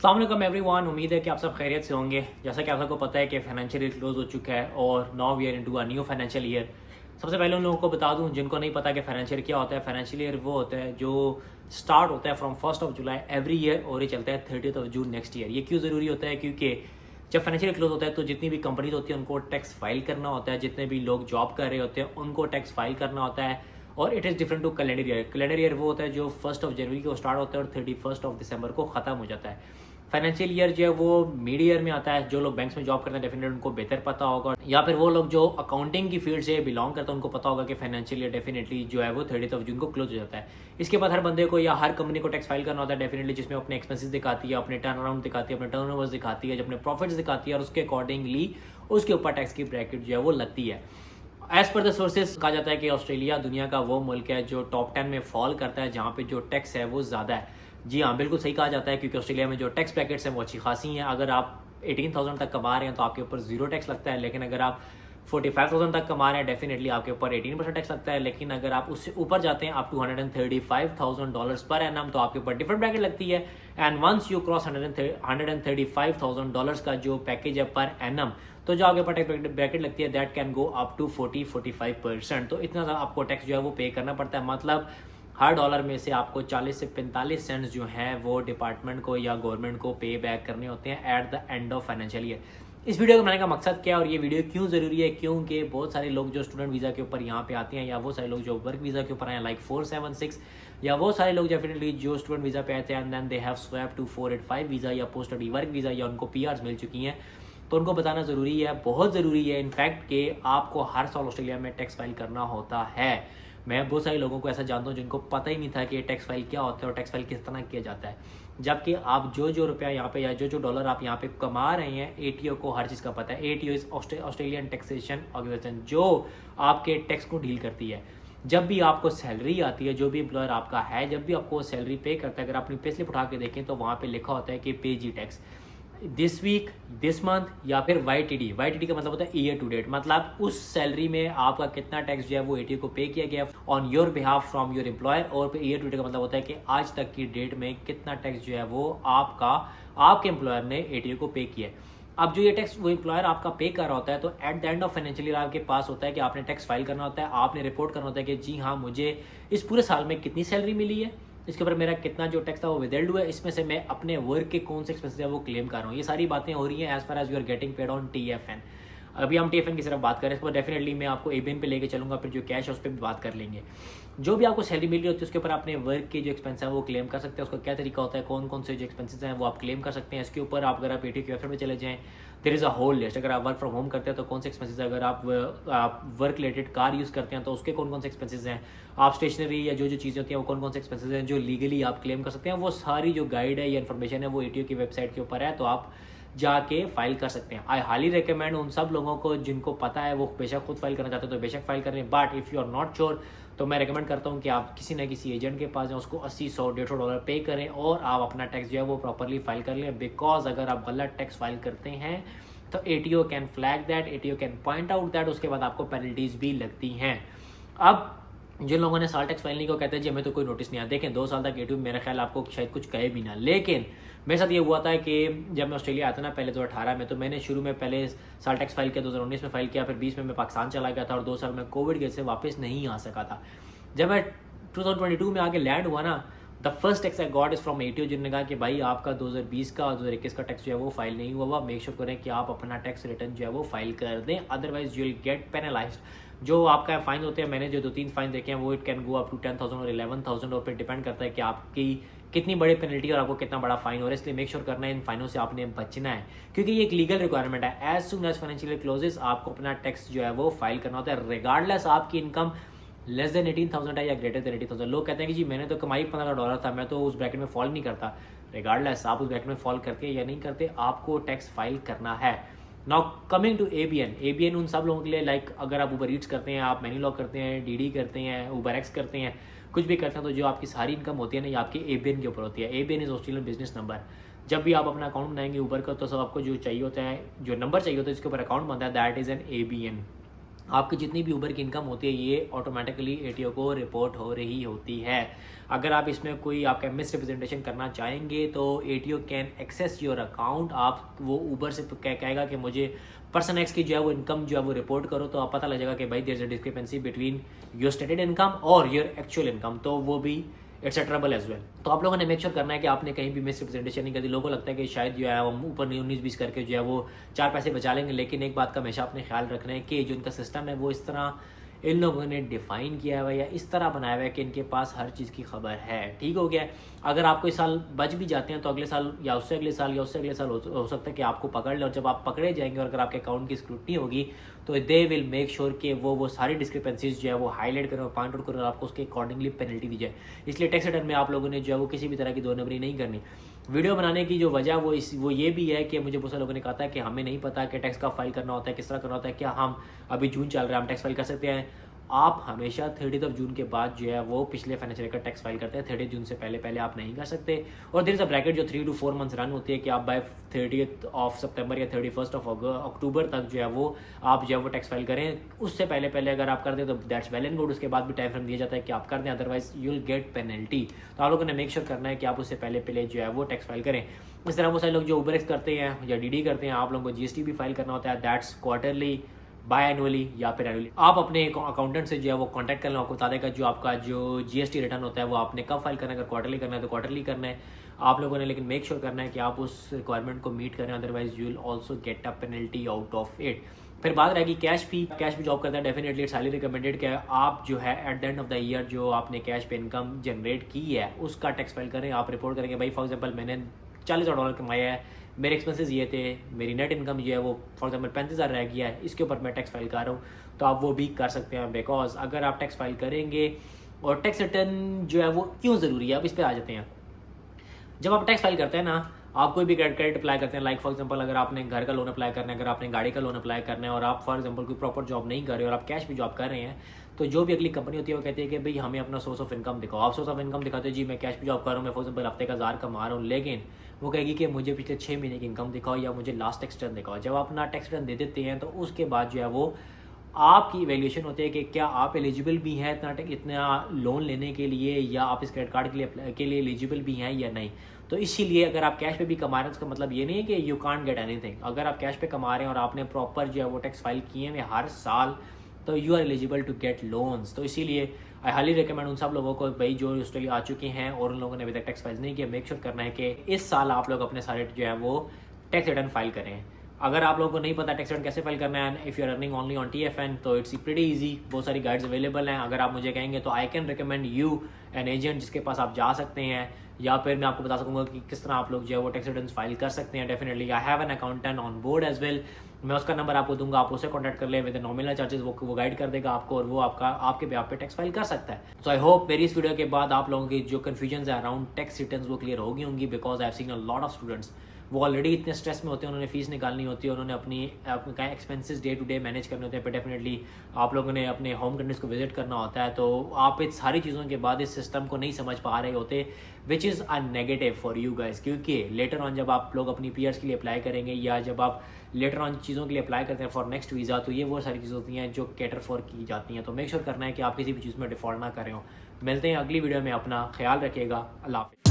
अस्सलाम वालेकुम एवरीवन, उम्मीद है कि आप सब खैरियत से होंगे। जैसा कि आप सबको पता है कि फाइनेंशियल ईयर क्लोज हो चुका है और now we are into a new financial year. सबसे पहले उन लोगों को बता दूं जिनको नहीं पता कि फाइनेंशियल क्या होता है। फाइनेंशियल ईयर वो होता है जो स्टार्ट होता है फ्रॉम 1 जुलाई एवरी ईयर और ये चलता है 30 जून नेक्स्ट ईयर। ये क्यों ज़रूरी होता है? क्योंकि जब फाइनेंशियल क्लोज होता है तो जितनी भी कंपनीज होती है उनको टैक्स फाइल करना होता है, जितने भी लोग जॉब कर रहे होते हैं उनको टैक्स फाइल करना होता है। और it is different to calendar year. Calendar year वो होता है जो 1 जनवरी को स्टार्ट होता है और 31 दिसंबर को ख़त्म हो जाता है। फाइनेंशियल ईयर जो है वो मिड ईयर में आता है। जो लोग बैंक्स में जॉब करते हैं डेफिनेटली उनको बेहतर पता होगा, या फिर वो लोग जो अकाउंटिंग की फील्ड से बिलोंग करते हैं उनको पता होगा कि फाइनेंशियल ईयर डेफिनेटली जो है वो 30 जून को क्लोज हो जाता है। इसके बाद हर बंदे को या हर कंपनी को टैक्स फाइल करना होता है डेफिनेटली, जिसमें अपने एक्सपेंसेस दिखाती है, अपने टर्न अराउंड दिखाती है, अपने टर्नओवर्स दिखाती है, अपने प्रॉफिट्स दिखाती है और उसके अकॉर्डिंगली उसके ऊपर टैक्स की ब्रैकेट जो है वो लगती है। एज पर द सोर्सेज कहा जाता है कि ऑस्ट्रेलिया दुनिया का वो मुल्क है जो टॉप 10 में फॉल करता है जहाँ पे जो टैक्स है वो ज़्यादा है। जी हाँ, बिल्कुल सही कहा जाता है, क्योंकि ऑस्ट्रेलिया में जो टैक्स ब्रैकेट्स हैं वो अच्छी खासी हैं। अगर आप 18,000 तक कमा रहे हैं तो आपके ऊपर जीरो टैक्स लगता है, लेकिन अगर आप 45,000 तक कमा रहे हैं डेफिनेटली आपके ऊपर 18% टैक्स लगता है। लेकिन अगर आप उससे ऊपर जाते हैं अप टू $135,000 पर एनम तो आपके ऊपर डिफरेंट ब्रैकेट लगती है। एंड वंस यू क्रॉस $135,000 का जो पैकेज है पर एनम, तो जो आपके ऊपर टैक्स ब्रैकेट लगती है that can go up to 40-45%। तो इतना ज़्यादा आपको टैक्स जो है वो पे करना पड़ता है। मतलब हर डॉलर में से आपको 40 से 45 सेंट्स जो हैं वो डिपार्टमेंट को या गवर्नमेंट को पे बैक करने होते हैं at the end of financial year. इस वीडियो को बनाने का मकसद क्या है और ये वीडियो क्यों ज़रूरी है? क्योंकि बहुत सारे लोग जो स्टूडेंट वीज़ा के ऊपर यहाँ पे आते हैं, या वो सारे लोग जो वर्क वीज़ा के ऊपर आए लाइक 476, या वो सारे लोग डेफिनेटली जो स्टूडेंट वीज़ा पे आए थे and then they have swap to 485 visa या पोस्ट स्टडी वर्क वीज़ा, या उनको पीआर्स मिल चुकी हैं, तो उनको बताना ज़रूरी है, बहुत ज़रूरी है इनफैक्ट, कि आपको हर साल ऑस्ट्रेलिया में टैक्स फाइल करना होता है। मैं बहुत सारे लोगों को ऐसा जानता हूँ जिनको पता ही नहीं था कि टैक्स फाइल क्या होता है और टैक्स फाइल किस तरह किया जाता है। जबकि आप जो रुपया यहाँ पे या जो डॉलर आप यहाँ पे कमा रहे हैं, एटीओ को हर चीज़ का पता है। ATO is Australian taxation organisation, जो आपके टैक्स को डील करती है। जब भी आपको सैलरी आती है, जो भी एम्प्लॉयर आपका है, जब भी आपको सैलरी पे करता है, अगर आप अपनी पे स्लिप उठा के देखें तो वहाँ पे लिखा होता है कि पे जी tax this week, this month, या फिर YTD। YTD का मतलब होता है ईयर टू डेट, मतलब उस सैलरी में आपका कितना टैक्स जो है वो एटीओ को पे किया गया on your behalf from your employer. और ईयर टू डेट का मतलब होता है कि आज तक की डेट में कितना टैक्स जो है वो आपके एम्प्लॉयर ने एटीओ को पे किया है। अब जो ये टैक्स वो एम्प्लॉयर आपका पे कर रहा होता है, तो at the end of financial year आपके पास होता है कि आपने टैक्स फाइल करना होता है, आपने रिपोर्ट करना होता है कि जी हाँ, मुझे इस पूरे साल में कितनी सैलरी मिली है, इसके ऊपर मेरा कितना जो टैक्स था वो विदल्ड हुआ है, इसमें से मैं अपने वर्क के कौन से एक्सपेंसेस है वो क्लेम कर रहा हूँ। ये सारी बातें हो रही हैं as far as you are getting paid on TFN। अभी हम TFN की सिर्फ बात करें, इसके बाद डेफिनेटली मैं आपको ABN पे लेके चलूँगा, फिर जो कैश है उस पर भी बात कर लेंगे। जो भी आपको सैलरी मिल रही होती है उसके ऊपर अपने वर्क के जो एक्सपेंस है वो क्लेम कर सकते हैं। उसका क्या तरीका होता है, कौन कौन से जो एक्सपेंसेस हैं वो आप क्लेम कर सकते हैं। इसके ऊपर आप अगर आप ATO की वेबसाइट में चले जाएँ, there is a whole list. अगर आप वर्क फ्रॉम होम करते हैं तो कौन से एक्सपेंसेस है, अगर आप वर्क रिलेटेड कार यूज़ करते हैं तो उसके कौन कौन से एक्सपेंसेस हैं, आप स्टेशनरी या जो चीज़ें होती हैं वो कौन कौन से एक्सपेंसेस हैं जो लीगली आप क्लेम कर सकते हैं, वो सारी जो गाइड है या इन्फॉर्मेशन है वो ATO की वेबसाइट के ऊपर है, तो आप जाके फाइल कर सकते हैं। आई हाईली रिकमेंड उन सब लोगों को जिनको पता है वो बेशक खुद फाइल करना चाहते हैं तो बेशक फाइल करें, but if you are not sure तो मैं रिकमेंड करता हूँ कि आप किसी न किसी एजेंट के पास जाएं, उसको 80, 100, $150 पे करें और आप अपना टैक्स जो है वो प्रॉपरली फाइल कर लें। बिकॉज अगर आप गलत टैक्स फाइल करते हैं तो ATO can flag that, ATO can point out that, उसके बाद आपको पेनल्टीज भी लगती हैं। अब जिन लोगों ने साल टैक्स फाइल नहीं को कहते हैं जी हमें तो कोई नोटिस नहीं आया, देखें 2 साल तक ATO मेरा ख्याल आपको शायद कुछ कहे भी ना। लेकिन मेरे साथ ये हुआ था कि जब मैं ऑस्ट्रेलिया आता ना पहले 2018 में, तो मैंने शुरू में पहले साल टैक्स फाइल किया, 2019 में फाइल किया, फिर 20 में मैं पाकिस्तान चला गया था और 2 साल में कोविड के से वापस नहीं आ सका था। जब मैं 2022 में आके लैंड हुआ ना, the first tax I got is from ATO, जिन्होंने कहा कि भाई आपका 2020 का और 2021 का टैक्स जो है वो फाइल नहीं हुआ, मेक श्योर करें कि आप अपना टैक्स रिटर्न जो है वो फाइल कर दें, otherwise you will get penalised. जो आपका फाइन होते हैं, मैंने जो 2-3 फाइन देखे हैं वो it can go up to 10,000 और 11,000, और फिर डिपेंड करता है कि आपकी कितनी बड़ी पेनल्टी और आपको कितना बड़ा फाइन हो रहा है। इसलिए मेक श्योर करना है इन फाइनों से आपने बचना है, क्योंकि ये एक लीगल रिक्वायरमेंट है। As soon as financial year closes आपको अपना टैक्स जो है वो फाइल करना होता है, रिगार्डलेस आपकी इनकम लेस देन 18,000 है या ग्रेटर देन 80,000। लोग कहते हैं कि जी मैंने तो कमाई $15 था, मैं तो उस ब्रैकेट में फॉल नहीं करता। रिगार्डलेस आप उस ब्रैकेट में फॉल करते हैं या नहीं करते, आपको टैक्स फाइल करना है। नाउ कमिंग टू ABN उन सब लोगों के लिए, लाइक अगर आप उबर ईट्स करते हैं, आप मेन्यू लॉक करते हैं, DD करते हैं, उबर एक्स करते हैं, कुछ भी करते हैं, तो जो आपकी सारी इनकम होती है ना ये आपके ABN के ऊपर होती है। ABN is Australian business number. जब भी आप अपना अकाउंट बनाएंगे उबर का तो सब आपको जो चाहिए होता है, जो नंबर चाहिए होता है जिसके ऊपर अकाउंट बनता है, दैट इज एन ABN। आपकी जितनी भी ऊबर की इनकम होती है ये ऑटोमेटिकली एटीओ को रिपोर्ट हो रही होती है। अगर आप इसमें कोई आपका मिस रिप्रेजेंटेशन करना चाहेंगे तो ATO can access your account. आप वो ऊबर से कहेगा कि मुझे पर्सन एक्स की जो है वो इनकम जो है वो रिपोर्ट करो, तो आप पता लग जाएगा कि भाई there is a discrepancy between your stated income और योर एक्चुअल इनकम, तो वो भी it's a trouble as well. तो आप लोगों ने मेक श्योर करना है कि आपने कहीं भी मिस रिप्रेजेंटेशन नहीं कर दी। लोगों को लगता है कि शायद जो है हम ऊपर 19-20 करके जो है वो 4 पैसे बचा लेंगे, लेकिन एक बात का हमेशा अपने ख्याल रखना है कि जो इनका सिस्टम है वो इस तरह इन लोगों ने डिफाइन किया हुआ है या इस तरह बनाया हुआ है कि इनके पास हर चीज़ की खबर है। ठीक हो गया। अगर आप कोई साल बच भी जाते हैं तो अगले साल या उससे अगले साल या उससे अगले साल हो सकता है कि आपको पकड़ ले, और जब आप पकड़े जाएंगे और अगर आपके अकाउंट की स्क्रूटनी होगी तो दे विल मेक श्योर कि वो सारी डिस्क्रिपेंसीज जो है वो हाईलाइट करें और पॉइंट आउट करें और आपको उसके अकॉर्डिंगली पेनल्टी दी जाए। इसलिए टैक्स रिटर्न में आप लोगों ने जो है वो किसी भी तरह की दो नंबरी नहीं करनी। वीडियो बनाने की जो वजह वो ये भी है कि मुझे बहुत सारे लोगों ने कहा था कि हमें नहीं पता कि टैक्स का फाइल करना होता है, किस तरह करना होता है, क्या हम अभी जून चल रहा है हम टैक्स फाइल कर सकते हैं। आप हमेशा 30 जून के बाद जो है वो पिछले फाइनेंशियल ईयर का टैक्स फाइल करते हैं। 30 जून से पहले आप नहीं कर सकते। और देयर इज अ ब्रैकेट जो 3 to 4 मंथ्स रन होती है कि आप बाय 30 सितंबर या 31 अक्टूबर तक जो है वो आप जो है वो टैक्स फाइल करें। उससे पहले अगर आप कर दें तो दैट्स वेल एंड गुड। उसके बाद भी टाइम फ्रेम दिया जाता है कि आप कर दें, otherwise you will get penalty. तो आप लोगों ने मेक श्योर करना है कि आप उससे पहले जो है वो टैक्स फाइल करें। इस तरह वो सारे लोग जो उबर एक्स करते हैं या डीडी करते हैं, आप लोगों को जीएसटी भी फाइल करना होता है। दैट्स क्वार्टरली, बाय एनुअली या फिर एनुअली। आप अपने अकाउंटेंट से जो है वो कांटेक्ट कर लो, आपको बता देगा जो आपका जो जीएसटी रिटर्न होता है वो आपने कब फाइल करना है। अगर क्वार्टरली करना है तो क्वार्टरली करना है आप लोगों ने, लेकिन मेक श्योर करना है कि आप उस रिक्वायरमेंट को मीट करें, otherwise you will also get a penalty out of it. फिर बात रहेगी कैश भी जॉब करता है डेफिनेटली इट्स हाईली रिकमेंडेड कि आप जो है at the end of the year जो आपने कैश पे इनकम जनरेट की है उसका टैक्स फाइल करें। आप रिपोर्ट करेंगे भाई फॉर एग्जाम्पल मैंने $40,000 कमाया है, मेरे एक्सपेंसेस ये थे, मेरी नेट इनकम जो है वो फॉर एग्जाम्पल 35,000 रह गया है, इसके ऊपर मैं टैक्स फाइल कर रहा हूँ, तो आप वो भी कर सकते हैं। बिकॉज अगर आप टैक्स फाइल करेंगे और टैक्स रिटर्न जो है वो क्यों ज़रूरी है, अब इस पर आ जाते हैं। जब आप टैक्स फाइल करते हैं ना, आप कोई भी क्रेडिट अप्लाई करते हैं, लाइक फॉर एग्जांपल अगर आपने घर का लोन अप्लाई करना है, अगर आपने गाड़ी का लोन अप्लाई करना है और आप फॉर एग्जांपल कोई प्रॉपर जॉब नहीं कर रहे हो और आप कैश भी जॉब कर रहे हैं, तो जो भी अगली कंपनी होती है वो कहती है कि भाई हमें अपना सोर्स ऑफ इनकम दिखाओ। आप सोर्स ऑफ इनकम दिखाते हो जी मैं कैश भी जॉब कर रहा हूँ, मैं फॉर एग्जांपल हफ्ते का 1000 कमा रहा हूँ, लेकिन वो कहेगी कि मुझे पिछले 6 महीने की इनकम दिखाओ या मुझे लास्ट टैक्स रिटर्न दिखाओ। जब आप अपना टैक्स रिटर्न दे देते हैं तो उसके बाद जो है वो आपकी इवैल्यूएशन होती है कि क्या आप एलिजिबल भी हैं इतना लोन लेने के लिए, या आप इस क्रेडिट कार्ड के लिए एलिजिबल भी हैं या नहीं। तो इसीलिए अगर आप कैश पे भी कमा रहे हैं उसका मतलब ये नहीं है कि यू कांट गेट एनीथिंग। अगर आप कैश पे कमा रहे हैं और आपने प्रॉपर जो है वो टैक्स फाइल किए हैं हर साल, तो you are eligible to get loans. तो इसीलिए आई हाईली रिकमेंड उन सब लोगों को भाई जो ऑस्ट्रेलिया आ चुके हैं और उन लोगों ने अभी तक टैक्स फाइल नहीं किया, मेक श्योर करना है कि इस साल आप लोग अपने सारे जो है वो टैक्स रिटर्न फाइल करें। अगर आप लोगों को नहीं पता टैक्स रिटर्न कैसे फाइल करना है, if you are earning only on TFN, तो इट्स प्रीटी इजी। बहुत सारी गाइड्स अवेलेबल हैं। अगर आप मुझे कहेंगे तो I can recommend you an agent जिसके पास आप जा सकते हैं, या फिर मैं आपको बता सकूंगा कि किस तरह आप लोग जो है वो टैक्स रिटर्न फाइल कर सकते हैं। Definitely I have an accountant on board as well, मैं उसका नंबर आपको दूंगा, आप उससे कॉन्टैक्ट कर ले विद नॉमिनल चार्जेस, वो गाइड कर देगा आपको और वो आपके बेहाफ पे टैक्स फाइल कर सकता है। सो आई होप मेरी इस वीडियो के बाद आप लोगों की जो कन्फ्यूजन है अराउंड टैक्स रिटर्न वो क्लियर होगी होंगी, because I have seen a lot of students वो ऑलरेडी इतने स्ट्रेस में होते हैं, उन्होंने फीस निकालनी होती है, उन्होंने अपनी expenses day to day manage करने होते हैं। पर डेफिनेटली आप लोगों ने अपने होम कंट्रीज को विजिट करना होता है, तो आप इस सारी चीज़ों के बाद इस सिस्टम को नहीं समझ पा रहे होते, which is a negative for you guys. क्योंकि लेटर ऑन जब आप लोग अपनी पीयर्स के लिए अप्लाई करेंगे या जब आप लेटर ऑन चीज़ों के लिए अप्लाई करते हैं फॉर नेक्स्ट वीज़ा, तो ये वो सारी चीज़ें होती हैं जो कैटर फॉर की जाती हैं। तो मेक श्योर करना है कि आप किसी भी चीज़ में डिफॉल्ट ना करें हो। मिलते हैं अगली वीडियो में, अपना ख्याल रखिएगा। अल्लाह हाफ़िज़।